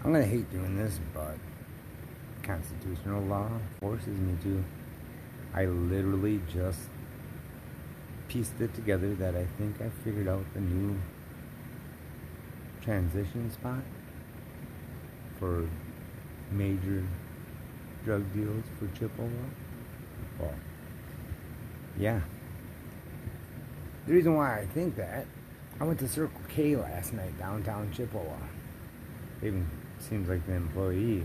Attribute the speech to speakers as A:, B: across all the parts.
A: I'm gonna hate doing this, but constitutional law forces me to. I literally just pieced it together that I think I figured out the new transition spot for major drug deals for Chippewa. Well, yeah. The reason why I think that, I went to Circle K last night, downtown Chippewa. It even seems like the employee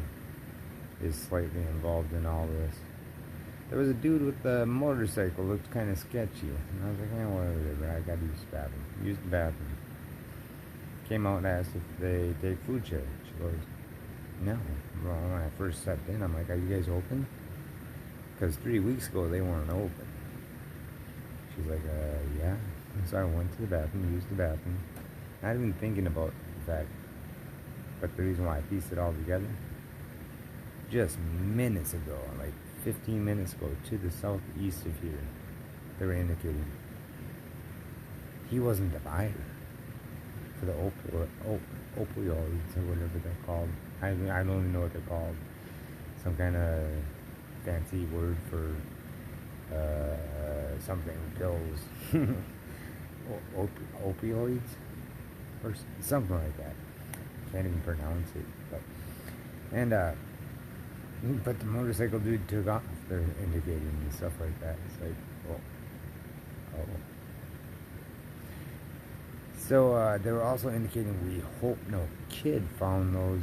A: is slightly involved in all this. There was a dude with the motorcycle, looked kind of sketchy. And I was like, whatever, I gotta use the bathroom. Used the bathroom. Came out and asked if they take food sharing. She goes, no. Well, when I first stepped in, I'm like, are you guys open? Because 3 weeks ago, they weren't open. She's like, yeah. And so I went to the bathroom, used the bathroom. Not even thinking about the fact, but the reason why I pieced it all together, just minutes ago, like 15 minutes ago, to the southeast of here, they were indicating he wasn't the buyer for the opioids or whatever they're called. I don't even know what they're called. Some kind of fancy word for something pills. Opioids or something like that. Can't even pronounce it. But the motorcycle dude took off. They're indicating and stuff like that. It's like, oh. So they were also indicating we hope no kid found those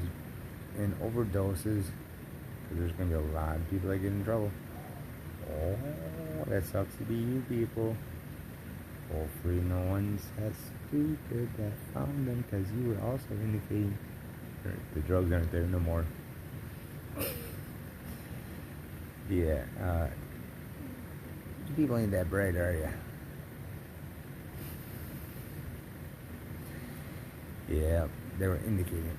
A: in overdoses, because there's going to be a lot of people that get in trouble. Oh, that sucks to be you people. Hopefully no one's that stupid that found them, because you were also indicating the drugs aren't there no more. Yeah, people ain't that bright, are ya? Yeah, they were indicating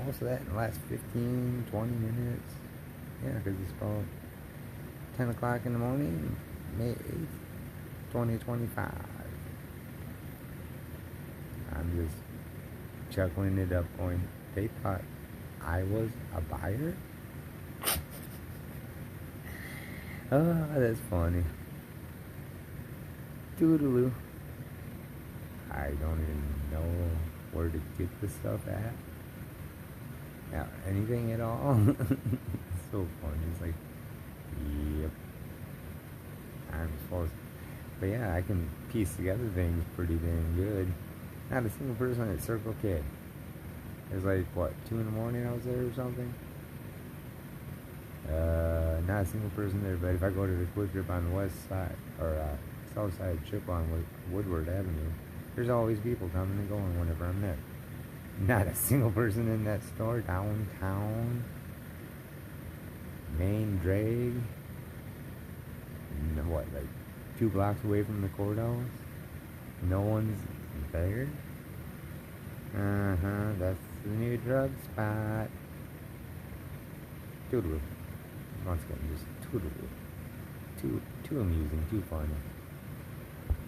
A: most of that in the last 15, 20 minutes. Yeah, because it's about 10 o'clock in the morning, May 8th, 2025. I'm just chuckling it up going, they thought I was a buyer? Oh, that's funny. Toodaloo. I don't even know where to get the stuff at. Yeah, anything at all. It's so funny. It's like, yep. I'm supposed to. But yeah, I can piece together things pretty dang good. Not a single person at Circle K. It was like, what, 2 in the morning I was there or something? Not a single person there, but if I go to the Quick Trip on the west side, or south side of Chippewa on Woodward Avenue, there's always people coming and going whenever I'm there. Not a single person in that store downtown. Main drag. What, like 2 blocks away from the courthouse? No one's there? That's the new drug spot. Toodaloo. Once again, just toodaloo. Too amusing, too funny.